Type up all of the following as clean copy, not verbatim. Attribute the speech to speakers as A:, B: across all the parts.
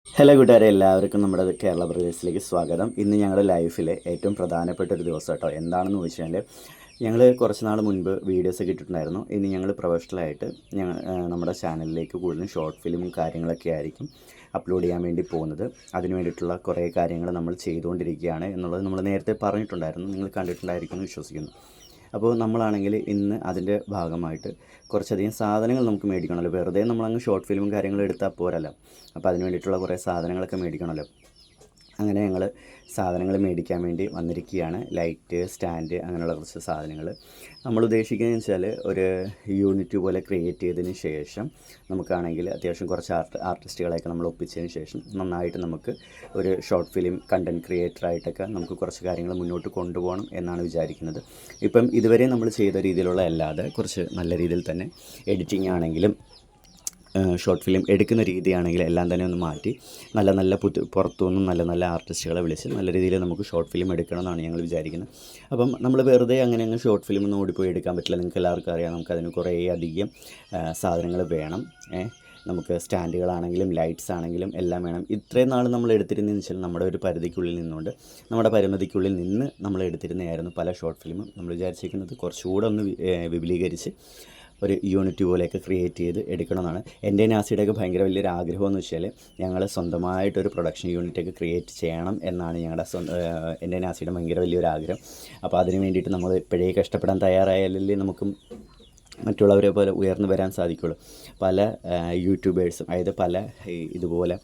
A: Hello കൂട്ടുകാരെ, എല്ലാവർക്കും നമ്മുടെ കേരള പ്രദേശത്തിലേക്ക് സ്വാഗതം. ഇന്ന് ഞങ്ങളുടെ ലൈഫിലെ ഏറ്റവും പ്രധാനപ്പെട്ട ഒരു ദിവസം കേട്ടോ. എന്താണെന്ന് ചോദിച്ചാൽ, ഞങ്ങൾ കുറച്ച് നാൾ മുൻപ് വീഡിയോസൊക്കെ ഇട്ടിട്ടുണ്ടായിരുന്നു. ഇനി ഞങ്ങൾ പ്രൊഫഷണലായിട്ട് നമ്മുടെ ചാനലിലേക്ക് കൂടുതലും ഷോർട്ട് ഫിലിമും കാര്യങ്ങളൊക്കെ ആയിരിക്കും അപ്ലോഡ് ചെയ്യാൻ വേണ്ടി പോകുന്നത്. അതിന് വേണ്ടിയിട്ടുള്ള കുറേ കാര്യങ്ങൾ നമ്മൾ ചെയ്തുകൊണ്ടിരിക്കുകയാണ് എന്നുള്ളത് നമ്മൾ നേരത്തെ പറഞ്ഞിട്ടുണ്ടായിരുന്നു. നിങ്ങൾ കണ്ടിട്ടുണ്ടായിരിക്കും എന്ന് വിശ്വസിക്കുന്നു. അപ്പോൾ നമ്മളാണെങ്കിൽ ഇന്ന് അതിൻ്റെ ഭാഗമായിട്ട് കുറച്ചധികം സാധനങ്ങൾ നമുക്ക് മേടിക്കണമല്ലോ. വെറുതെ നമ്മളങ്ങ് ഷോർട്ട് ഫിലിമും കാര്യങ്ങളും എടുത്താൽ പോരല്ലോ. അപ്പോൾ അതിന് വേണ്ടിയിട്ടുള്ള കുറേ സാധനങ്ങളൊക്കെ മേടിക്കണമല്ലോ. അങ്ങനെ ഞങ്ങൾ സാധനങ്ങൾ മേടിക്കാൻ വേണ്ടി വന്നിരിക്കുകയാണ്. ലൈറ്റ്, സ്റ്റാൻഡ്, അങ്ങനെയുള്ള കുറച്ച് സാധനങ്ങൾ. നമ്മൾ ഉദ്ദേശിക്കുന്നത് വെച്ചാൽ ഒരു യൂണിറ്റ് പോലെ ക്രിയേറ്റ് ചെയ്തതിന് ശേഷം നമുക്കാണെങ്കിൽ അത്യാവശ്യം കുറച്ച് ആർട്ടിസ്റ്റുകളെയൊക്കെ നമ്മൾ ഒപ്പിച്ചതിന് ശേഷം നന്നായിട്ട് നമുക്ക് ഒരു ഷോർട്ട് ഫിലിം കണ്ടൻറ് ക്രിയേറ്ററായിട്ടൊക്കെ നമുക്ക് കുറച്ച് കാര്യങ്ങൾ മുന്നോട്ട് കൊണ്ടുപോകണം എന്നാണ് വിചാരിക്കുന്നത്. ഇപ്പം ഇതുവരെ നമ്മൾ ചെയ്ത രീതിയിലുള്ള അല്ലാതെ കുറച്ച് നല്ല രീതിയിൽ തന്നെ എഡിറ്റിംഗ് ആണെങ്കിലും ഷോർട്ട് ഫിലിം എടുക്കുന്ന രീതിയാണെങ്കിൽ എല്ലാം തന്നെ ഒന്ന് മാറ്റി നല്ല നല്ല പുറത്തുനിന്നും നല്ല നല്ല ആർട്ടിസ്റ്റുകളെ വിളിച്ച് നല്ല രീതിയിൽ നമുക്ക് ഷോർട്ട് ഫിലിം എടുക്കണമെന്നാണ് ഞങ്ങൾ വിചാരിക്കുന്നത്. അപ്പം നമ്മൾ വെറുതെ അങ്ങനെ അങ്ങ് ഷോർട്ട് ഫിലിം ഒന്നും ഓടിപ്പോയി എടുക്കാൻ പറ്റില്ല. നിങ്ങൾക്ക് എല്ലാവർക്കും അറിയാം, നമുക്കതിന് കുറേ അധികം സാധനങ്ങൾ വേണം. നമുക്ക് സ്റ്റാൻഡുകളാണെങ്കിലും ലൈറ്റ്സ് ആണെങ്കിലും എല്ലാം വേണം. ഇത്രയും നാൾ നമ്മൾ എടുത്തിരുന്നതെന്ന് വെച്ചാൽ നമ്മുടെ ഒരു പരിധിക്കുള്ളിൽ നിന്നുകൊണ്ട് നമ്മുടെ പരിമിതിക്കുള്ളിൽ നിന്ന് നമ്മൾ എടുത്തിരുന്നതായിരുന്നു പല ഷോർട്ട് ഫിലിമും. നമ്മൾ വിചാരിച്ചിരിക്കുന്നത് കുറച്ചുകൂടെ ഒന്ന് വിപുലീകരിച്ച് ഒരു യൂണിറ്റ് പോലെയൊക്കെ ക്രിയേറ്റ് ചെയ്ത് എടുക്കണമെന്നാണ്. എൻ്റെ നാസിയുടെയൊക്കെ ഭയങ്കര വലിയൊരു ആഗ്രഹം എന്ന് വെച്ചാൽ ഞങ്ങൾ സ്വന്തമായിട്ടൊരു പ്രൊഡക്ഷൻ യൂണിറ്റൊക്കെ ക്രിയേറ്റ് ചെയ്യണം എന്നാണ് ഞങ്ങളുടെ എൻ്റെ നാസിയുടെ ഭയങ്കര വലിയൊരു ആഗ്രഹം. അപ്പോൾ അതിന് വേണ്ടിയിട്ട് നമ്മൾ ഇപ്പോഴേ കഷ്ടപ്പെടാൻ തയ്യാറായാലല്ലേ നമുക്കും മറ്റുള്ളവരെ പോലെ ഉയർന്നു വരാൻ സാധിക്കുള്ളൂ. പല യൂട്യൂബേഴ്സും, അതായത് പല ഇതുപോലെ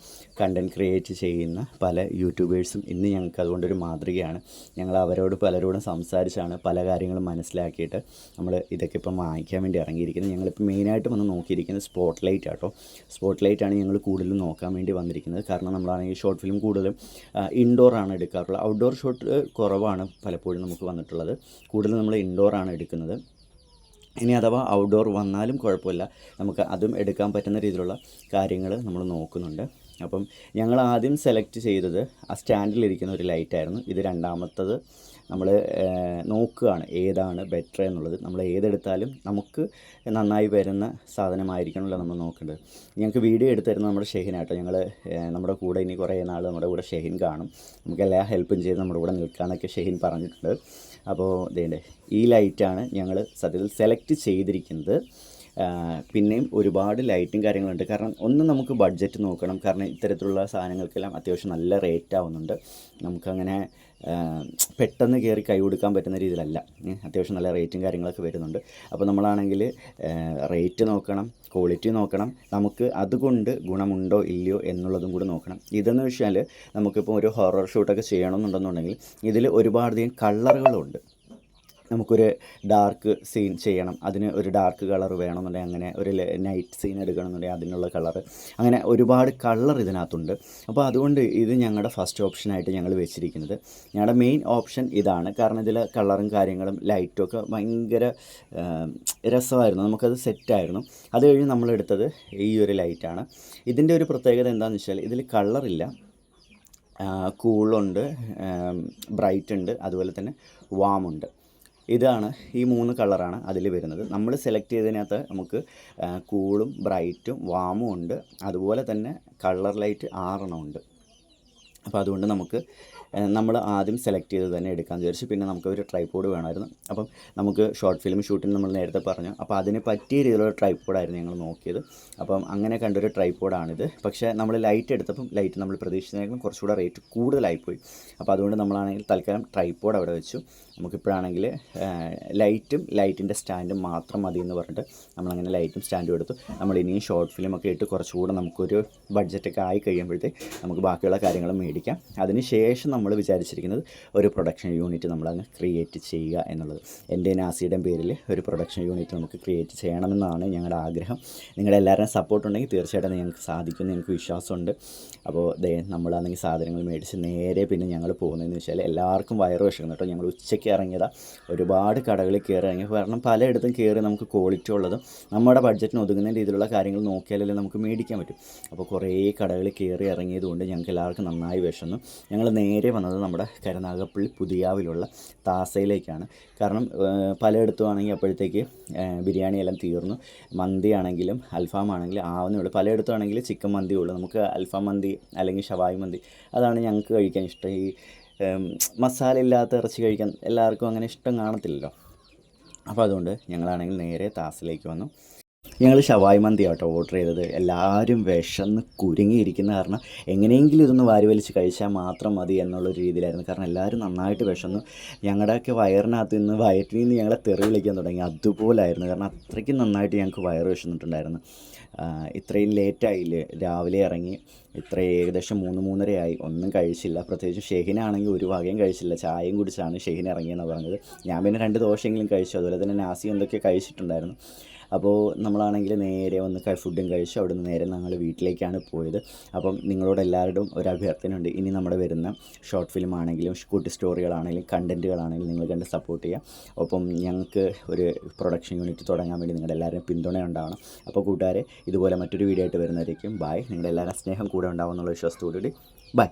A: കണ്ടൻറ് ക്രിയേറ്റ് ചെയ്യുന്ന പല യൂട്യൂബേഴ്സും ഇന്ന് ഞങ്ങൾക്ക് അതുകൊണ്ടൊരു മാതൃകയാണ്. ഞങ്ങൾ അവരോട് പലരോടും സംസാരിച്ചാണ് പല കാര്യങ്ങളും മനസ്സിലാക്കിയിട്ട് നമ്മൾ ഇതൊക്കെ ഇപ്പം വാങ്ങിക്കാൻ വേണ്ടി ഇറങ്ങിയിരിക്കുന്നത്. ഞങ്ങളിപ്പോൾ മെയിനായിട്ട് വന്ന് നോക്കിയിരിക്കുന്നത് സ്പോട്ട് ലൈറ്റ് ആട്ടോ. സ്പോട്ട് ലൈറ്റാണ് ഞങ്ങൾ കൂടുതലും നോക്കാൻ വേണ്ടി വന്നിരിക്കുന്നത്. കാരണം നമ്മളാണെങ്കിൽ ഷോർട്ട് ഫിലിം കൂടുതലും ഇൻഡോറാണ് എടുക്കാറുള്ളത്. ഔട്ട്ഡോർ ഷോട്ട് കുറവാണ് പലപ്പോഴും നമുക്ക് വന്നിട്ടുള്ളത്. കൂടുതലും നമ്മൾ ഇൻഡോറാണ് എടുക്കുന്നത്. ഇനി അഥവാ ഔട്ട്ഡോർ വന്നാലും കുഴപ്പമില്ല, നമുക്ക് അതും എടുക്കാൻ പറ്റുന്ന രീതിയിലുള്ള കാര്യങ്ങൾ നമ്മൾ നോക്കുന്നുണ്ട്. അപ്പം ഞങ്ങൾ ആദ്യം സെലക്ട് ചെയ്തത് ആ സ്റ്റാൻഡിലിരിക്കുന്ന ഒരു ലൈറ്റായിരുന്നു. ഇത് രണ്ടാമത്തത് നമ്മൾ നോക്കുകയാണ് ഏതാണ് ബെറ്റർ എന്നുള്ളത്. നമ്മൾ ഏതെടുത്താലും നമുക്ക് നന്നായി വരുന്ന സാധനമായിരിക്കണമല്ലോ നമ്മൾ നോക്കേണ്ടത്. ഞങ്ങൾക്ക് വീഡിയോ എടുത്ത് തരുന്നത് നമ്മുടെ ഷെഹിനാട്ടോ. ഞങ്ങൾ നമ്മുടെ കൂടെ ഇനി കുറേ നാൾ നമ്മുടെ കൂടെ ഷെഹിൻ കാണും. നമുക്ക് എല്ലാ ഹെൽപ്പും ചെയ്ത് നമ്മുടെ കൂടെ നിൽക്കാമെന്നൊക്കെ ഷെഹിൻ പറഞ്ഞിട്ടുണ്ട്. അപ്പോൾ ഇതേണ്ടേ ഈ ലൈറ്റാണ് ഞങ്ങൾ സത്യത്തിൽ സെലക്ട് ചെയ്തിരിക്കുന്നത്. പിന്നെയും ഒരുപാട് ലൈറ്റും കാര്യങ്ങളുണ്ട്. കാരണം ഒന്ന് നമുക്ക് ബഡ്ജറ്റ് നോക്കണം. കാരണം ഇത്തരത്തിലുള്ള സാധനങ്ങൾക്കെല്ലാം അത്യാവശ്യം നല്ല റേറ്റ് ആവുന്നുണ്ട്. നമുക്കങ്ങനെ പെട്ടെന്ന് കയറി കൈ കൊടുക്കാൻ പറ്റുന്ന രീതിയിലല്ല. അത്യാവശ്യം നല്ല റേറ്റും കാര്യങ്ങളൊക്കെ വരുന്നുണ്ട്. അപ്പോൾ നമ്മളാണെങ്കിൽ റേറ്റ് നോക്കണം, ക്വാളിറ്റി നോക്കണം, നമുക്ക് അതുകൊണ്ട് ഗുണമുണ്ടോ ഇല്ലയോ എന്നുള്ളതും കൂടി നോക്കണം. ഇതെന്ന് വെച്ചാൽ നമുക്കിപ്പോൾ ഒരു ഹൊറർ ഷൂട്ടൊക്കെ ചെയ്യണമെന്നുണ്ടെന്നുണ്ടെങ്കിൽ ഇതിൽ ഒരുപാടധികം കളറുകളുണ്ട്. നമുക്കൊരു ഡാർക്ക് സീൻ ചെയ്യണം, അതിന് ഒരു ഡാർക്ക് കളർ വേണമെന്നുണ്ടെങ്കിൽ അങ്ങനെ ഒരു നൈറ്റ് സീൻ എടുക്കണമെന്നുണ്ടെങ്കിൽ അതിനുള്ള കളർ, അങ്ങനെ ഒരുപാട് കളർ ഇതിനകത്തുണ്ട്. അപ്പോൾ അതുകൊണ്ട് ഇത് ഞങ്ങളുടെ ഫസ്റ്റ് ഓപ്ഷനായിട്ട് ഞങ്ങൾ വെച്ചിരിക്കുന്നത്. ഞങ്ങളുടെ മെയിൻ ഓപ്ഷൻ ഇതാണ്. കാരണം ഇതിൽ കളറും കാര്യങ്ങളും ലൈറ്റും ഒക്കെ ഭയങ്കര രസമായിരുന്നു, നമുക്കത് സെറ്റായിരുന്നു. അത് കഴിഞ്ഞ് നമ്മളെടുത്തത് ഈ ഒരു ലൈറ്റാണ്. ഇതിൻ്റെ ഒരു പ്രത്യേകത എന്താണെന്ന് വെച്ചാൽ ഇതിൽ കളറില്ല, കൂളുണ്ട്, ബ്രൈറ്റ് ഉണ്ട്, അതുപോലെ തന്നെ വാമുണ്ട്. ഇതാണ് ഈ 3 കളറാണ് അതിൽ വരുന്നത്. നമ്മൾ സെലക്ട് ചെയ്തതിനകത്ത് നമുക്ക് കൂളും ബ്രൈറ്റും വാമും ഉണ്ട്, അതുപോലെ തന്നെ കളർ ലൈറ്റ് 6 ഉണ്ട്. അപ്പോൾ അതുകൊണ്ട് നമുക്ക് നമ്മൾ ആദ്യം സെലക്ട് ചെയ്ത് തന്നെ എടുക്കാൻ വിചാരിച്ചു. പിന്നെ നമുക്ക് ഒരു ട്രൈപോഡ് വേണമായിരുന്നു. അപ്പം നമുക്ക് ഷോർട്ട് ഫിലിം ഷൂട്ടിന് നമ്മൾ നേരത്തെ പറഞ്ഞു. അപ്പോൾ അതിന് പറ്റിയ രീതിയിലുള്ള ട്രൈപോഡായിരുന്നു ഞങ്ങൾ നോക്കിയത്. അപ്പം അങ്ങനെ കണ്ടൊരു ട്രൈപോഡാണിത്. പക്ഷേ നമ്മൾ ലൈറ്റ് എടുത്തപ്പം ലൈറ്റ് നമ്മൾ പ്രതീക്ഷിച്ചതിനേക്കാളും കുറച്ചുകൂടെ റേറ്റ് കൂടുതലായിപ്പോയി. അപ്പോൾ അതുകൊണ്ട് നമ്മളാണെങ്കിൽ തൽക്കാലം ട്രൈപോഡ് അവിടെ വെച്ചു. നമുക്കിപ്പോഴാണെങ്കിൽ ലൈറ്റും ലൈറ്റിൻ്റെ സ്റ്റാൻഡും മാത്രം മതി എന്ന് പറഞ്ഞിട്ട് നമ്മളങ്ങനെ ലൈറ്റും സ്റ്റാൻഡും എടുത്തു. നമ്മൾ ഇനിയും ഷോർട്ട് ഫിലിമൊക്കെ ഇട്ട് കുറച്ചുകൂടെ നമുക്കൊരു ബഡ്ജറ്റൊക്കെ ആയി കഴിയുമ്പോഴത്തേക്ക് നമുക്ക് ബാക്കിയുള്ള കാര്യങ്ങൾ മേടിക്കാം. അതിന് ശേഷം നമ്മൾ വിചാരിച്ചിരിക്കുന്നത് ഒരു പ്രൊഡക്ഷൻ യൂണിറ്റ് നമ്മളങ്ങ് ക്രിയേറ്റ് ചെയ്യുക എന്നുള്ളത്. എൻ്റെ നാസിയുടെയും പേരിൽ ഒരു പ്രൊഡക്ഷൻ യൂണിറ്റ് നമുക്ക് ക്രിയേറ്റ് ചെയ്യണമെന്നാണ് ഞങ്ങളുടെ ആഗ്രഹം. നിങ്ങളുടെ എല്ലാവരുടെയും സപ്പോർട്ട് ഉണ്ടെങ്കിൽ തീർച്ചയായിട്ടും ഞങ്ങൾക്ക് സാധിക്കുമെന്ന് എനിക്ക് വിശ്വാസമുണ്ട്. അപ്പോൾ നമ്മളാണെങ്കിൽ സാധനങ്ങൾ മേടിച്ച് നേരെ പിന്നെ ഞങ്ങൾ പോകുന്നതെന്ന് വെച്ചാൽ എല്ലാവർക്കും വയറ് വിശക്കുന്നു കേട്ടോ. ഞങ്ങൾ ഉച്ചയ്ക്ക് ഇറങ്ങിയതാണ്. ഒരുപാട് കടകളിൽ കയറി ഇറങ്ങി. കാരണം പലയിടത്തും കയറി നമുക്ക് ക്വാളിറ്റി ഉള്ളതും നമ്മുടെ ബഡ്ജറ്റിന് ഒതുങ്ങുന്ന രീതിയിലുള്ള കാര്യങ്ങൾ നോക്കിയാലല്ലേ നമുക്ക് മേടിക്കാൻ പറ്റും. അപ്പോൾ കുറേ കടകളിൽ കയറി ഇറങ്ങിയതുകൊണ്ട് ഞങ്ങൾക്ക് എല്ലാവർക്കും നന്നായി വിശന്നു. ഞങ്ങൾ നേരെ വന്നത് നമ്മുടെ കരുനാഗപ്പള്ളി പുതിയാവിലുള്ള താസയിലേക്കാണ്. കാരണം പലയിടത്തും ആണെങ്കിൽ അപ്പോഴത്തേക്ക് ബിരിയാണിയെല്ലാം തീർന്നു. മന്തിയാണെങ്കിലും അൽഫാമാണെങ്കിലും ആവുന്നേ ഉള്ളൂ. പലയിടത്തും ആണെങ്കിൽ ചിക്കൻ മന്തിയേ ഉള്ളൂ. നമുക്ക് അൽഫാം മന്തി അല്ലെങ്കിൽ ഷവായി മന്തി അതാണ് ഞങ്ങൾക്ക് കഴിക്കാൻ ഇഷ്ടം. ഈ മസാല ഇല്ലാത്ത ഇറച്ചി കഴിക്കാൻ എല്ലാവർക്കും അങ്ങനെ ഇഷ്ടം കാണത്തില്ലല്ലോ. അപ്പോൾ അതുകൊണ്ട് ഞങ്ങളാണെങ്കിൽ നേരെ താസിലേക്ക് വന്നു. ഞങ്ങൾ ഷവായി മന്തി ആട്ടോ ഓർഡർ ചെയ്തത്. എല്ലാവരും വിശന്ന് കുരുങ്ങിയിരിക്കുന്ന കാരണം എങ്ങനെയെങ്കിലും ഇതൊന്ന് വാരി വലിച്ച് കഴിച്ചാൽ മാത്രം മതി എന്നുള്ളൊരു രീതിയിലായിരുന്നു. കാരണം എല്ലാവരും നന്നായിട്ട് വിശന്നു. ഞങ്ങളുടെയൊക്കെ വയറിനകത്ത് നിന്ന് വയറ്റിൽ നിന്ന് ഞങ്ങളെ തെറി വിളിക്കാൻ തുടങ്ങി. അതുപോലായിരുന്നു. കാരണം അത്രയ്ക്കും നന്നായിട്ട് ഞങ്ങൾക്ക് വയറ് വിശന്നിട്ടുണ്ടായിരുന്നു. ഇത്രയും ലേറ്റായില്ലേ, രാവിലെ ഇറങ്ങി ഏകദേശം 3-3:30 ഒന്നും കഴിച്ചില്ല. പ്രത്യേകിച്ച് ഷെഹിനാണെങ്കിൽ ഒരു വകയും കഴിച്ചില്ല. ചായയും കുടിച്ചാണ് ഷെഹിൻ ഇറങ്ങിയെന്ന് പറഞ്ഞത്. ഞാൻ പിന്നെ 2 ദോശയെങ്കിലും കഴിച്ചു. അതുപോലെ തന്നെ നാസി എന്തൊക്കെ കഴിച്ചിട്ടുണ്ടായിരുന്നു. അപ്പോൾ നമ്മളാണെങ്കിൽ നേരെ വന്ന് ഫുഡും കഴിച്ചു. അവിടെ നിന്ന് നേരെ ഞങ്ങൾ വീട്ടിലേക്കാണ് പോയത്. അപ്പം നിങ്ങളോട് എല്ലാവരോടും ഒരു അഭ്യർത്ഥനയുണ്ട്. ഇനി നമ്മുടെ വരുന്ന ഷോർട്ട് ഫിലിം ആണെങ്കിലും കുട്ടി സ്റ്റോറികളാണെങ്കിലും കണ്ടൻറ്റുകളാണെങ്കിലും നിങ്ങൾ കണ്ട് സപ്പോർട്ട് ചെയ്യുക. ഒപ്പം ഞങ്ങൾക്ക് ഒരു പ്രൊഡക്ഷൻ യൂണിറ്റ് തുടങ്ങാൻ വേണ്ടി നിങ്ങളുടെ എല്ലാവരും പിന്തുണ ഉണ്ടാവണം. അപ്പോൾ കൂട്ടുകാരെ, ഇതുപോലെ മറ്റൊരു വീഡിയോ ആയിട്ട് വരുന്നതായിരിക്കും. ബൈ. നിങ്ങളുടെ എല്ലാവരും സ്നേഹം കൂടെ ഉണ്ടാവും എന്നുള്ള വിശ്വാസത്തോടുകൂടി ബൈ.